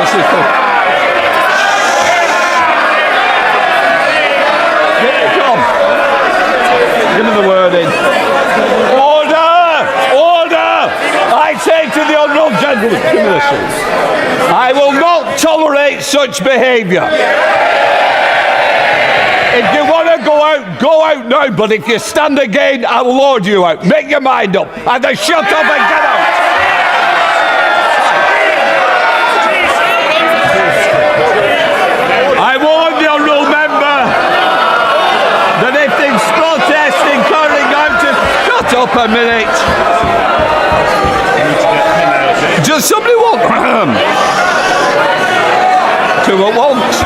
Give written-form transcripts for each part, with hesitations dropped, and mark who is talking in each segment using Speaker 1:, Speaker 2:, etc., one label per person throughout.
Speaker 1: basically. Come. Give me the word in. Order! Order! I say to the honourable gentleman, give me this. I will not tolerate such behaviour. If you want to go out now, but if you stand again, I will order you out. Make your mind up. Either shut up and get out. I warn the honourable member that if there's protesting carrying out, just shut up a minute. Does somebody want two at once?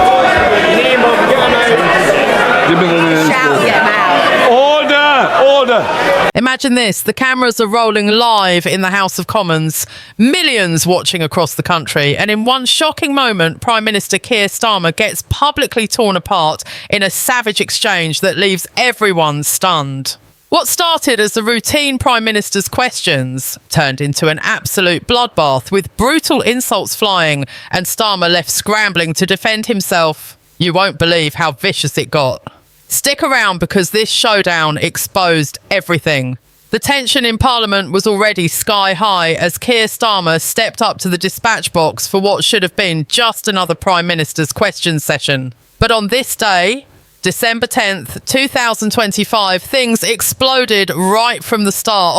Speaker 2: Shout, get him out.
Speaker 1: Order!
Speaker 3: Imagine this, the cameras are rolling live in the House of Commons, millions watching across the country, and in one shocking moment, Prime Minister Keir Starmer gets publicly torn apart in a savage exchange that leaves everyone stunned. What started as the routine Prime Minister's questions turned into an absolute bloodbath, with brutal insults flying and Starmer left scrambling to defend himself. You won't believe how vicious it got. Stick around because this showdown exposed everything. The tension in Parliament was already sky high as Keir Starmer stepped up to the dispatch box for what should have been just another Prime Minister's question session. But on this day, December 10th, 2025, things exploded right from the start.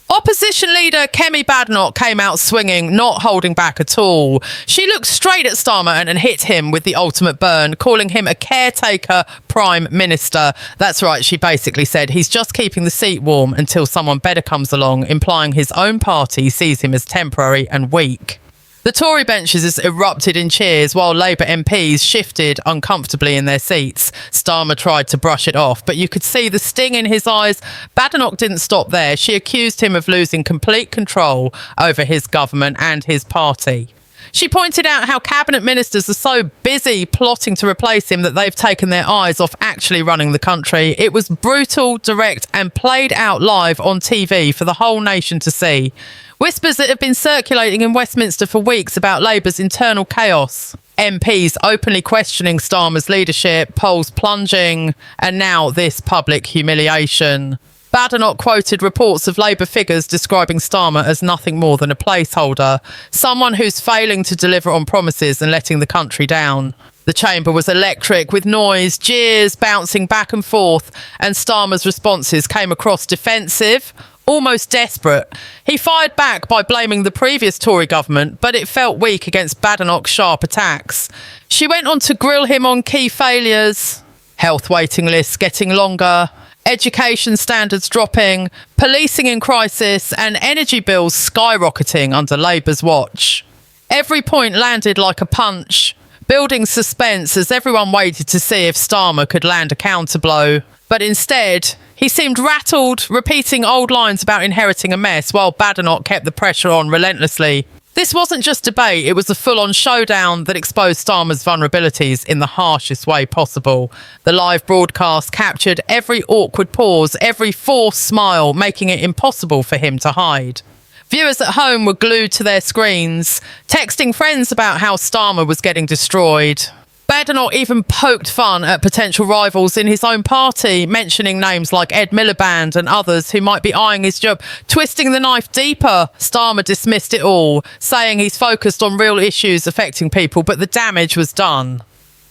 Speaker 3: Opposition leader Kemi Badenoch came out swinging, not holding back at all. She looked straight at Starmer and hit him with the ultimate burn, calling him a caretaker Prime Minister. That's right, she basically said he's just keeping the seat warm until someone better comes along, implying his own party sees him as temporary and weak. The Tory benches erupted in cheers while Labour MPs shifted uncomfortably in their seats. Starmer tried to brush it off, but you could see the sting in his eyes. Badenoch didn't stop there. She accused him of losing complete control over his government and his party. She pointed out how cabinet ministers are so busy plotting to replace him that they've taken their eyes off actually running the country. It was brutal, direct, and played out live on TV for the whole nation to see. Whispers that have been circulating in Westminster for weeks about Labour's internal chaos. MPs openly questioning Starmer's leadership, polls plunging, and now this public humiliation. Badenoch quoted reports of Labour figures describing Starmer as nothing more than a placeholder, someone who's failing to deliver on promises and letting the country down. The chamber was electric, with noise, jeers bouncing back and forth, and Starmer's responses came across defensive, almost desperate. He fired back by blaming the previous Tory government, but it felt weak against Badenoch's sharp attacks. She went on to grill him on key failures, health waiting lists getting longer, education standards dropping, policing in crisis, and energy bills skyrocketing under Labour's watch. Every point landed like a punch, building suspense as everyone waited to see if Starmer could land a counterblow. But instead, he seemed rattled, repeating old lines about inheriting a mess, while Badenoch kept the pressure on relentlessly. This wasn't just debate, it was a full-on showdown that exposed Starmer's vulnerabilities in the harshest way possible. The live broadcast captured every awkward pause, every forced smile, making it impossible for him to hide. Viewers at home were glued to their screens, texting friends about how Starmer was getting destroyed. Badenoch even poked fun at potential rivals in his own party, mentioning names like Ed Miliband and others who might be eyeing his job. Twisting the knife deeper, Starmer dismissed it all, saying he's focused on real issues affecting people, but the damage was done.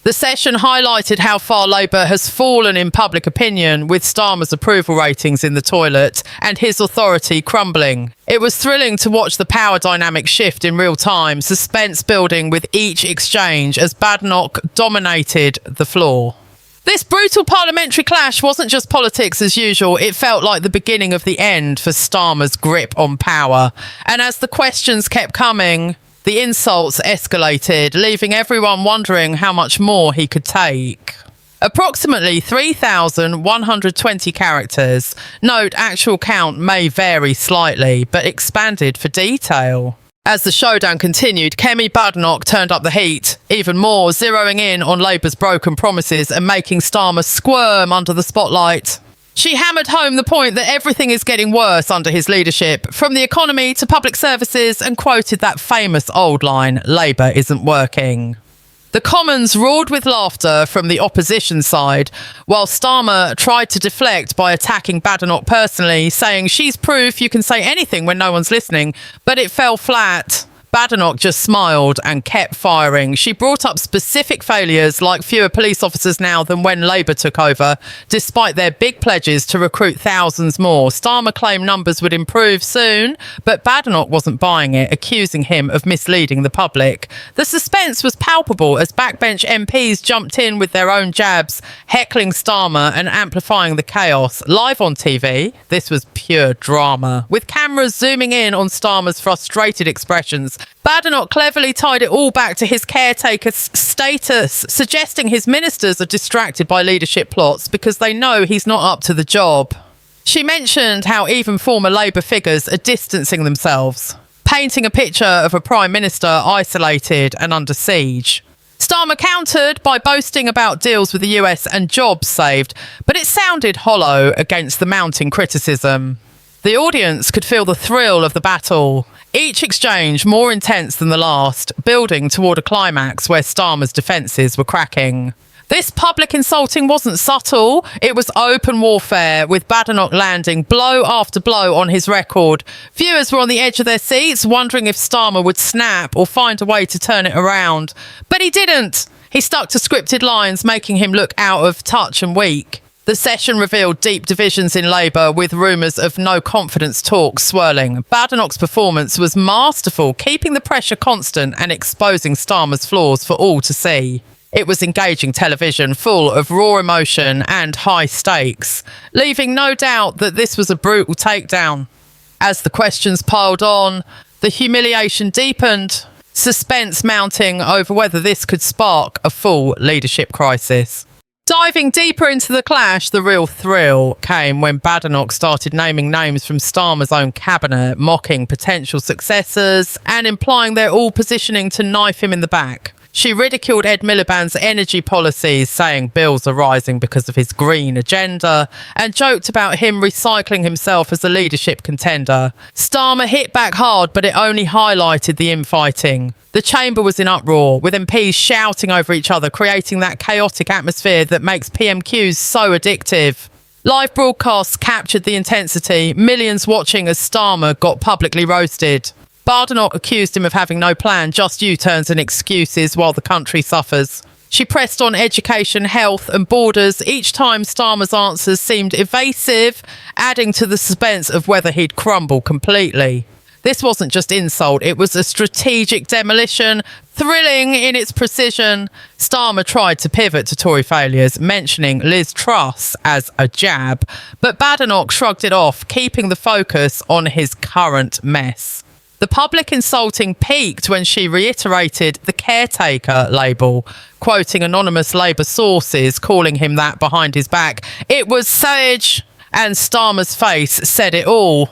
Speaker 3: The session highlighted how far Labour has fallen in public opinion, with Starmer's approval ratings in the toilet and his authority crumbling. It was thrilling to watch the power dynamic shift in real time, suspense building with each exchange as Badenoch dominated the floor. This brutal parliamentary clash wasn't just politics as usual, it felt like the beginning of the end for Starmer's grip on power. And as the questions kept coming, the insults escalated, leaving everyone wondering how much more he could take. Approximately 3,120 characters. Note, actual count may vary slightly, but expanded for detail. As the showdown continued, Kemi Badenoch turned up the heat, even more, zeroing in on Labour's broken promises and making Starmer squirm under the spotlight. She hammered home the point that everything is getting worse under his leadership, from the economy to public services, and quoted that famous old line, "Labour isn't working." The Commons roared with laughter from the opposition side, while Starmer tried to deflect by attacking Badenoch personally, saying she's proof you can say anything when no one's listening, but it fell flat. Badenoch just smiled and kept firing. She brought up specific failures, like fewer police officers now than when Labour took over, despite their big pledges to recruit thousands more. Starmer claimed numbers would improve soon, but Badenoch wasn't buying it, accusing him of misleading the public. The suspense was palpable as backbench MPs jumped in with their own jabs, heckling Starmer and amplifying the chaos. Live on TV, this was pure drama, with cameras zooming in on Starmer's frustrated expressions. Badenoch cleverly tied it all back to his caretaker status, suggesting his ministers are distracted by leadership plots because they know he's not up to the job. She mentioned how even former Labour figures are distancing themselves, painting a picture of a Prime Minister isolated and under siege. Starmer countered by boasting about deals with the US and jobs saved, but it sounded hollow against the mounting criticism. The audience could feel the thrill of the battle, each exchange more intense than the last, building toward a climax where Starmer's defences were cracking. This public insulting wasn't subtle, it was open warfare, with Badenoch landing blow after blow on his record. Viewers were on the edge of their seats, wondering if Starmer would snap or find a way to turn it around. But he didn't. He stuck to scripted lines, making him look out of touch and weak. The session revealed deep divisions in Labour, with rumours of no-confidence talks swirling. Badenoch's performance was masterful, keeping the pressure constant and exposing Starmer's flaws for all to see. It was engaging television, full of raw emotion and high stakes, leaving no doubt that this was a brutal takedown. As the questions piled on, the humiliation deepened, suspense mounting over whether this could spark a full leadership crisis. Diving deeper into the clash, the real thrill came when Badenoch started naming names from Starmer's own cabinet, mocking potential successors and implying they're all positioning to knife him in the back. She ridiculed Ed Miliband's energy policies, saying bills are rising because of his green agenda, and joked about him recycling himself as a leadership contender. Starmer hit back hard, but it only highlighted the infighting. The chamber was in uproar, with MPs shouting over each other, creating that chaotic atmosphere that makes PMQs so addictive. Live broadcasts captured the intensity, millions watching as Starmer got publicly roasted. Badenoch accused him of having no plan, just U-turns and excuses while the country suffers. She pressed on education, health and borders. Each time Starmer's answers seemed evasive, adding to the suspense of whether he'd crumble completely. This wasn't just insult, it was a strategic demolition, thrilling in its precision. Starmer tried to pivot to Tory failures, mentioning Liz Truss as a jab, but Badenoch shrugged it off, keeping the focus on his current mess. The public insulting peaked when she reiterated the caretaker label, quoting anonymous Labour sources, calling him that behind his back. It was sage, and Starmer's face said it all.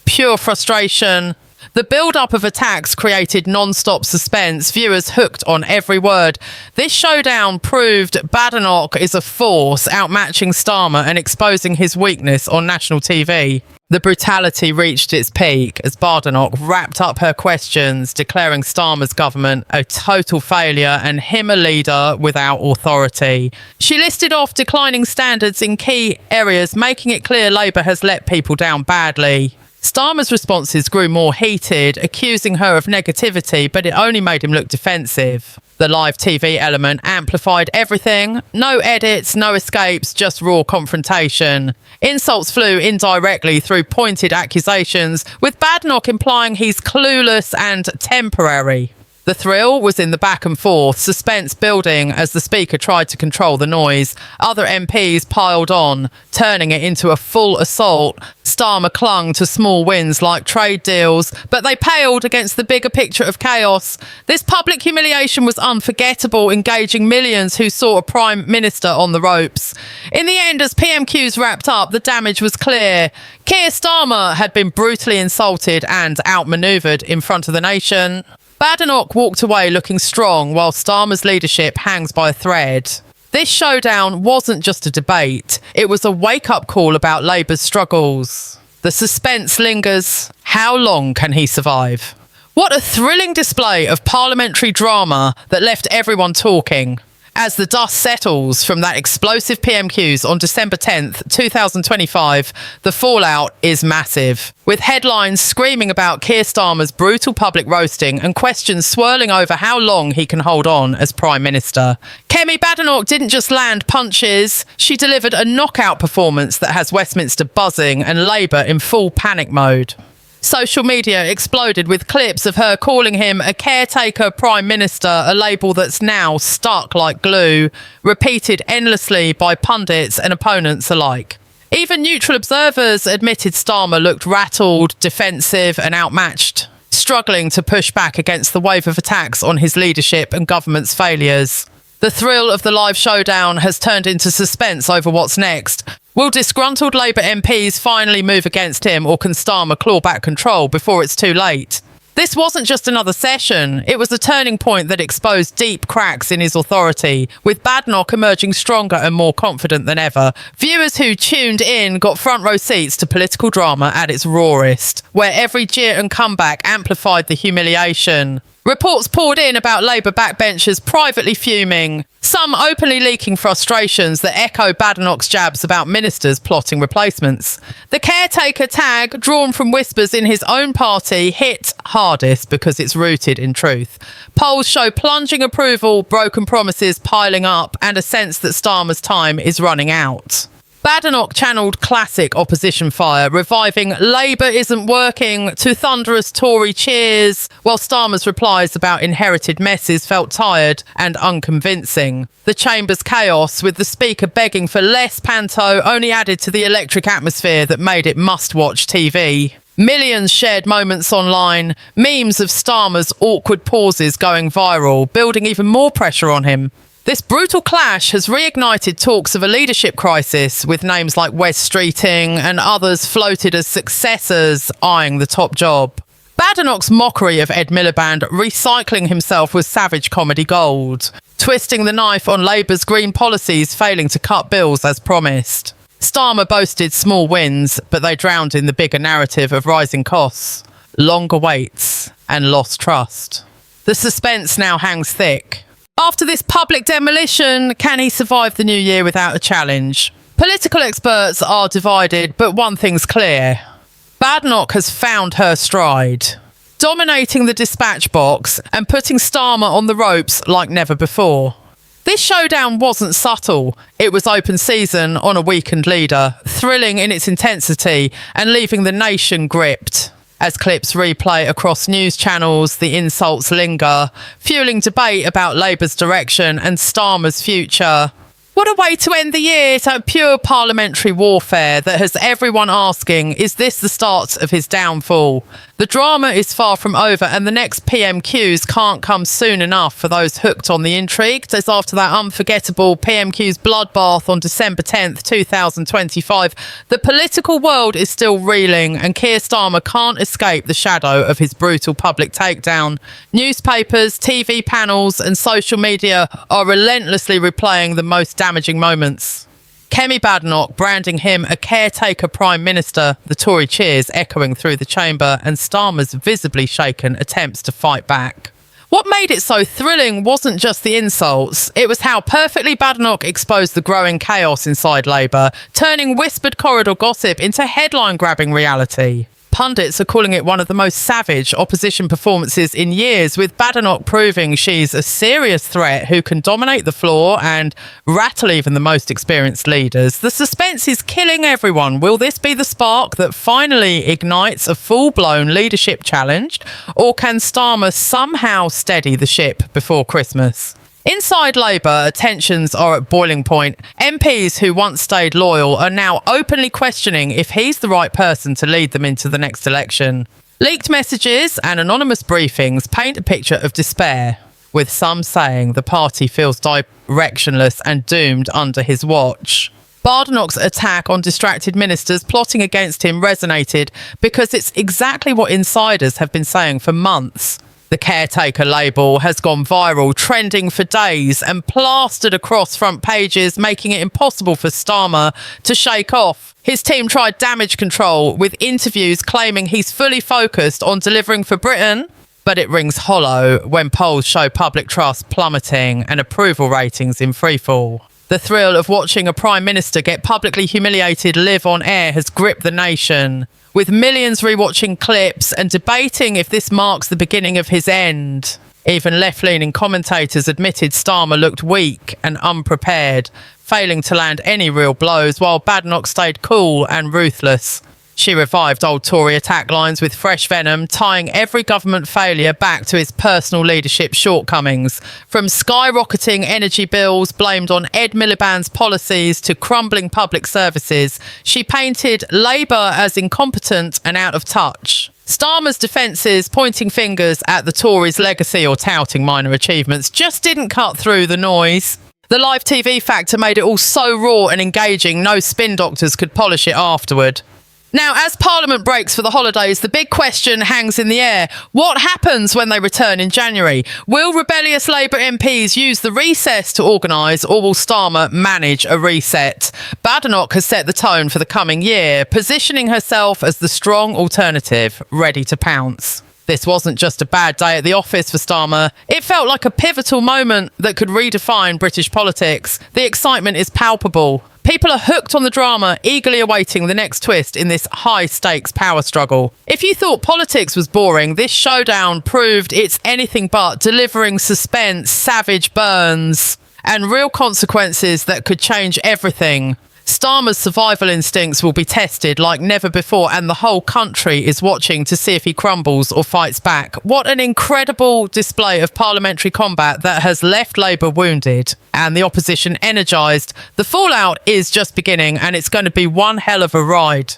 Speaker 3: Pure frustration. The build-up of attacks created non-stop suspense, viewers hooked on every word. This showdown proved Badenoch is a force, outmatching Starmer and exposing his weakness on national TV. The brutality reached its peak as Badenoch wrapped up her questions, declaring Starmer's government a total failure and him a leader without authority. She listed off declining standards in key areas, making it clear Labour has let people down badly. Starmer's responses grew more heated, accusing her of negativity, but it only made him look defensive. The live TV element amplified everything. No edits, no escapes, just raw confrontation. Insults flew indirectly through pointed accusations, with Badenoch implying he's clueless and temporary. The thrill was in the back and forth, suspense building as the speaker tried to control the noise. Other MPs piled on, turning it into a full assault. Starmer clung to small wins like trade deals, but they paled against the bigger picture of chaos. This public humiliation was unforgettable, engaging millions who saw a Prime Minister on the ropes. In the end, as PMQs wrapped up, the damage was clear. Keir Starmer had been brutally insulted and outmanoeuvred in front of the nation. Badenoch walked away looking strong, while Starmer's leadership hangs by a thread. This showdown wasn't just a debate, it was a wake-up call about Labour's struggles. The suspense lingers. How long can he survive? What a thrilling display of parliamentary drama that left everyone talking. As the dust settles from that explosive PMQs on December 10th, 2025, the fallout is massive, with headlines screaming about Keir Starmer's brutal public roasting and questions swirling over how long he can hold on as Prime Minister. Kemi Badenoch didn't just land punches, she delivered a knockout performance that has Westminster buzzing and Labour in full panic mode. Social media exploded with clips of her calling him a caretaker prime minister, a label that's now stuck like glue, repeated endlessly by pundits and opponents alike. Even neutral observers admitted Starmer looked rattled, defensive and outmatched, struggling to push back against the wave of attacks on his leadership and government's failures. The thrill of the live showdown has turned into suspense over what's next. Will disgruntled Labour MPs finally move against him, or can Starmer claw back control before it's too late? This wasn't just another session, it was a turning point that exposed deep cracks in his authority, with Badenoch emerging stronger and more confident than ever. Viewers who tuned in got front row seats to political drama at its rawest, where every jeer and comeback amplified the humiliation. Reports poured in about Labour backbenchers privately fuming, some openly leaking frustrations that echo Badenoch's jabs about ministers plotting replacements. The caretaker tag, drawn from whispers in his own party, hit hardest because it's rooted in truth. Polls show plunging approval, broken promises piling up, and a sense that Starmer's time is running out. Badenoch channeled classic opposition fire, reviving "Labour isn't working" to thunderous Tory cheers, while Starmer's replies about inherited messes felt tired and unconvincing. The chamber's chaos, with the speaker begging for less panto, only added to the electric atmosphere that made it must-watch TV. Millions shared moments online, memes of Starmer's awkward pauses going viral, building even more pressure on him. This brutal clash has reignited talks of a leadership crisis, with names like Wes Streeting and others floated as successors eyeing the top job. Badenoch's mockery of Ed Miliband recycling himself was savage comedy gold, twisting the knife on Labour's green policies failing to cut bills as promised. Starmer boasted small wins, but they drowned in the bigger narrative of rising costs, longer waits and lost trust. The suspense now hangs thick. After this public demolition, can he survive the new year without a challenge? Political experts are divided, but one thing's clear. Badenoch has found her stride, dominating the dispatch box and putting Starmer on the ropes like never before. This showdown wasn't subtle. It was open season on a weakened leader, thrilling in its intensity and leaving the nation gripped. As clips replay across news channels, the insults linger, fueling debate about Labour's direction and Starmer's future. What a way to end the year, to pure parliamentary warfare that has everyone asking, is this the start of his downfall? The drama is far from over, and the next PMQs can't come soon enough for those hooked on the intrigue, as after that unforgettable PMQs bloodbath on December 10th, 2025, the political world is still reeling, and Keir Starmer can't escape the shadow of his brutal public takedown. Newspapers, TV panels and social media are relentlessly replaying the most damaging moments. Kemi Badenoch branding him a caretaker prime minister, the Tory cheers echoing through the chamber, and Starmer's visibly shaken attempts to fight back. What made it so thrilling wasn't just the insults, it was how perfectly Badenoch exposed the growing chaos inside Labour, turning whispered corridor gossip into headline-grabbing reality. Pundits are calling it one of the most savage opposition performances in years, with Badenoch proving she's a serious threat who can dominate the floor and rattle even the most experienced leaders. The suspense is killing everyone. Will this be the spark that finally ignites a full-blown leadership challenge, or can Starmer somehow steady the ship before Christmas? Inside Labour, tensions are at boiling point. MPs who once stayed loyal are now openly questioning if he's the right person to lead them into the next election. Leaked messages and anonymous briefings paint a picture of despair, with some saying the party feels directionless and doomed under his watch. Badenoch's attack on distracted ministers plotting against him resonated because it's exactly what insiders have been saying for months. The caretaker label has gone viral, trending for days and plastered across front pages, making it impossible for Starmer to shake off. His team tried damage control with interviews claiming he's fully focused on delivering for Britain, but it rings hollow when polls show public trust plummeting and approval ratings in freefall. The thrill of watching a Prime Minister get publicly humiliated live on air has gripped the nation, with millions rewatching clips and debating if this marks the beginning of his end. Even left-leaning commentators admitted Starmer looked weak and unprepared, failing to land any real blows, while Badenoch stayed cool and ruthless. She revived old Tory attack lines with fresh venom, tying every government failure back to his personal leadership shortcomings. From skyrocketing energy bills blamed on Ed Miliband's policies to crumbling public services, she painted Labour as incompetent and out of touch. Starmer's defences, pointing fingers at the Tories' legacy or touting minor achievements, just didn't cut through the noise. The live TV factor made it all so raw and engaging, no spin doctors could polish it afterward. Now, as Parliament breaks for the holidays, the big question hangs in the air. What happens when they return in January? Will rebellious Labour MPs use the recess to organise, or will Starmer manage a reset? Badenoch has set the tone for the coming year, positioning herself as the strong alternative, ready to pounce. This wasn't just a bad day at the office for Starmer. It felt like a pivotal moment that could redefine British politics. The excitement is palpable. People are hooked on the drama, eagerly awaiting the next twist in this high-stakes power struggle. If you thought politics was boring, this showdown proved it's anything but, delivering suspense, savage burns, and real consequences that could change everything. Starmer's survival instincts will be tested like never before, and the whole country is watching to see if he crumbles or fights back. What an incredible display of parliamentary combat that has left Labour wounded and the opposition energised. The fallout is just beginning, and it's going to be one hell of a ride.